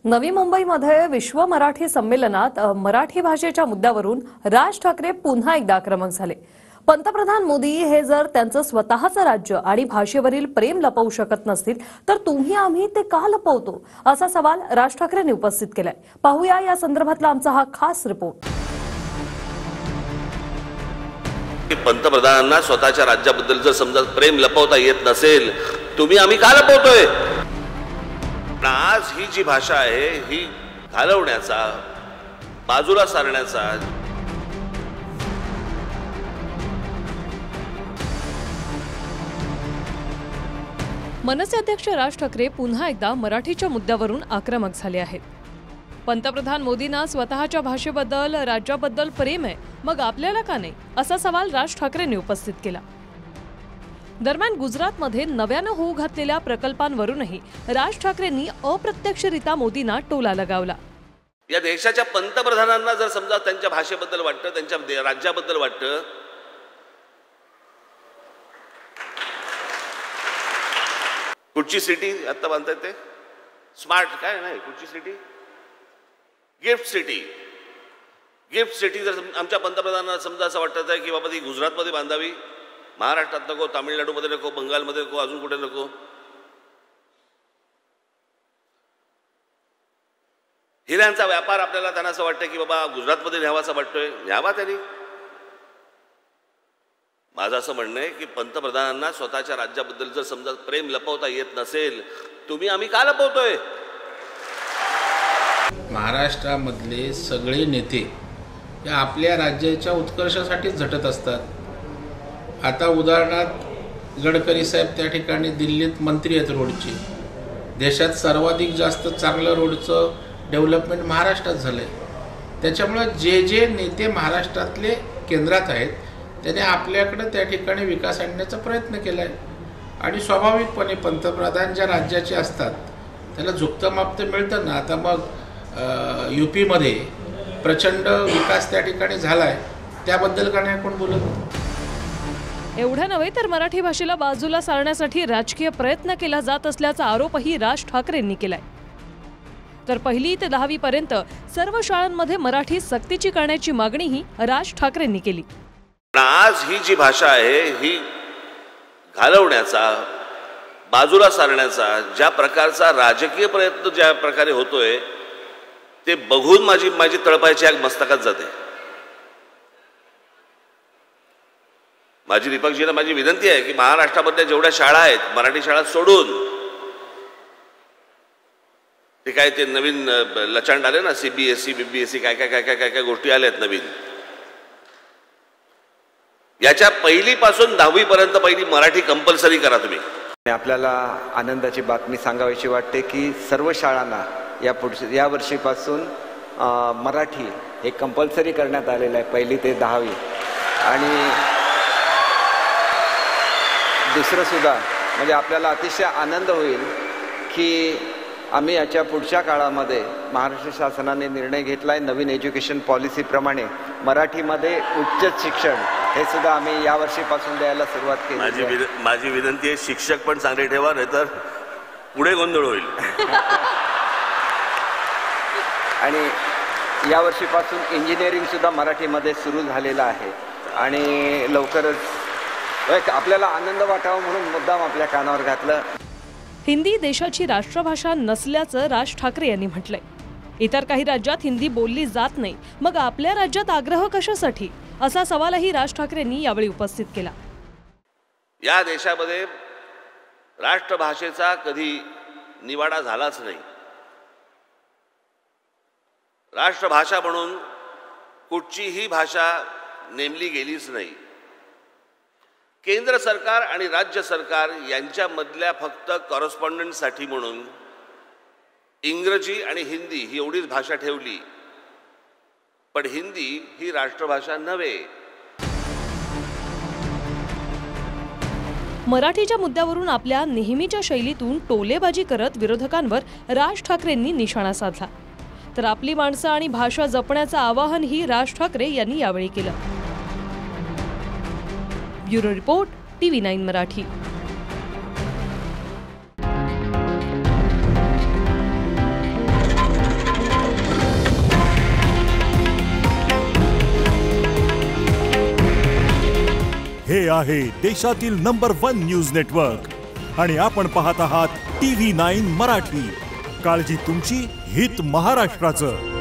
नवी मुंबईमध्ये विश्व मराठी संमेलनात मराठी भाषेच्या मुद्द्यावरून राज ठाकरे पुन्हा एकदा आक्रमक झाले। पंतप्रधान मोदी हे जर त्यांचं स्वतःचं राज्य आणि भाषेवरील प्रेम लपवू शकत नसतील तर तुम्ही आम्ही ते का लपवतो असा सवाल राज ठाकरेंनी उपस्थित केलाय। पाहूया या संदर्भातला आमचा हा खास रिपोर्ट। पंतप्रधानांना स्वतःच्या राज्याबद्दल जर समजा प्रेम लपवता येत नसेल तुम्ही आम्ही का लपवतोय? आज ही जी भाषा आहे ही घालवण्याचा, बाजूला सारण्याचा मनसे अध्यक्ष राज ठाकरे पुन्हा एकदा मराठीच्या मुद्द्यावरून आक्रमक झाले आहेत। पंतप्रधान मोदींना स्वतःच्या भाषेबद्दल, राज्याबद्दल प्रेम आहे, मग आपल्याला का नाही असा सवाल राज ठाकरेंनी उपस्थित केला। दरम्यान गुजरातमध्ये नव्यानं होऊ घातलेल्या प्रकल्पांवरूनही राज ठाकरेंनी अप्रत्यक्षरित्या मोदींना टोला लगावला। या देशाच्या पंतप्रधानांना जर समजा त्यांच्या भाषेबद्दल वाटतं, त्यांच्या राज्याबद्दल वाटतं, कुठची सिटी आता बांधताय ते स्मार्ट काय नाही, कुठची city gift city. Gift city जर आमच्या पंतप्रधानांना समजा असं वाटत आहे की बाबा ती गुजरातमध्ये बांधावी, महाराष्ट्रात नको, तामिळनाडूमध्ये नको, बंगालमध्ये नको, अजून कुठे नको, हिऱ्यांचा व्यापार आपल्याला त्यांना असं वाटतं की बाबा गुजरातमध्ये न्यावासा वाटतोय, न्यावा त्यांनी। माझं असं म्हणणं आहे की पंतप्रधानांना स्वतःच्या राज्याबद्दल जर समजा प्रेम लपवता येत नसेल तुम्ही आम्ही का लपवतोय? महाराष्ट्रामधले सगळे नेते या आपल्या राज्याच्या उत्कर्षासाठी झटत असतात। आता उदाहरणार्थ गडकरी साहेब त्या ठिकाणी दिल्लीत मंत्री आहेत रोडचे। देशात सर्वाधिक जास्त चांगलं रोडचं डेव्हलपमेंट महाराष्ट्रात झालंय। त्याच्यामुळे जे नेते महाराष्ट्रातले केंद्रात आहेत त्याने आपल्याकडे त्या ठिकाणी विकास आणण्याचा प्रयत्न केलाय आणि स्वाभाविकपणे पंतप्रधान ज्या राज्याचे असतात त्याला झुकतं मापतं मिळतं ना। आता मग यूपीमध्ये प्रचंड विकास त्या ठिकाणी झालाय, त्याबद्दल का नाही कोण बोलत? एवढं नव्हे तर मराठी भाषेला बाजूला सारण्यासाठी राजकीय प्रयत्न केला जात असल्याचा आरोपही राज ठाकरेंनी केलाय। तर 1ली ते 10वी पर्यंत सर्व शाळांमध्ये मराठी सक्तीची करण्याची मागणीही राज ठाकरेंनी केली। आज ही जी भाषा आहे ही घालवण्याचा, बाजूला सारण्याचा ज्या प्रकारचा राजकीय प्रयत्न ज्या प्रकारे होतोय ते बघून माझी तळपायची आग मस्तकात जाते। माझी दीपकजींना माझी विनंती आहे की महाराष्ट्रामधल्या जेवढ्या शाळा आहेत मराठी शाळा सोडून ते काय ते नवीन लचांड आले ना, सीबीएसई बीबीएसई काय काय काय काय काय काय गोष्टी आल्यात नवीन, याच्या 1ली पासून 10वी पर्यंत पहिली मराठी कंपल्सरी करा तुम्ही। आपल्याला आनंदाची बातमी सांगावीशी वाटते की सर्व शाळांना या वर्षीपासून मराठी हे कंपल्सरी करण्यात आलेलं आहे, 1ली ते 10वी। आणि दुसरं सुद्धा म्हणजे आपल्याला अतिशय आनंद होईल की आम्ही याच्या पुढच्या काळामध्ये महाराष्ट्र शासनाने निर्णय घेतला आहे नवीन एज्युकेशन पॉलिसीप्रमाणे मराठीमध्ये उच्च शिक्षण हे सुद्धा आम्ही या वर्षीपासून द्यायला सुरुवात केली। माझी विनंती आहे शिक्षक पण चांगले ठेवा, नाहीतर पुढे गोंधळ होईल। आणि या वर्षीपासून इंजिनिअरिंग सुद्धा मराठीमध्ये सुरू झालेलं आहे आणि लवकरच आपल्याला आनंद वाटावा म्हणून मुद्दाम आपल्या कानावर घातलं। हिंदी देशाची राष्ट्रभाषा नसल्याचं राज ठाकरे यांनी म्हटलंय। इतर काही राज्यात हिंदी बोलली जात नाही, मग आपल्या राज्यात आग्रह कशासाठी असा सवालही राज ठाकरेंनी यावेळी उपस्थित केला। या देशामध्ये राष्ट्रभाषेचा कधी निवाडा झालाच नाही। राष्ट्रभाषा म्हणून कुठचीही भाषा नेमली गेलीच नाही। केंद्र सरकार आणि राज्य सरकार यांच्यामधल्या फक्त कॉरेस्पॉन्डंटसाठी म्हणून इंग्रजी आणि हिंदी ही एवढीच भाषा ठेवली, पण हिंदी ही राष्ट्रभाषा नव्हे। मराठीच्या मुद्द्यावरून आपल्या नेहमीच्या शैलीतून टोलेबाजी करत विरोधकांवर राज ठाकरेंनी निशाणा साधला। तर आपली माणसं आणि भाषा जपण्याचं आवाहनही राज ठाकरे यांनी यावेळी केलं। Bureau report, TV9 Marathi. आहे देशातील नंबर 1 न्यूज नेटवर्क आणि आपण पाहत आहात TV9 मराठी. काळजी तुमची, हित महाराष्ट्राचं.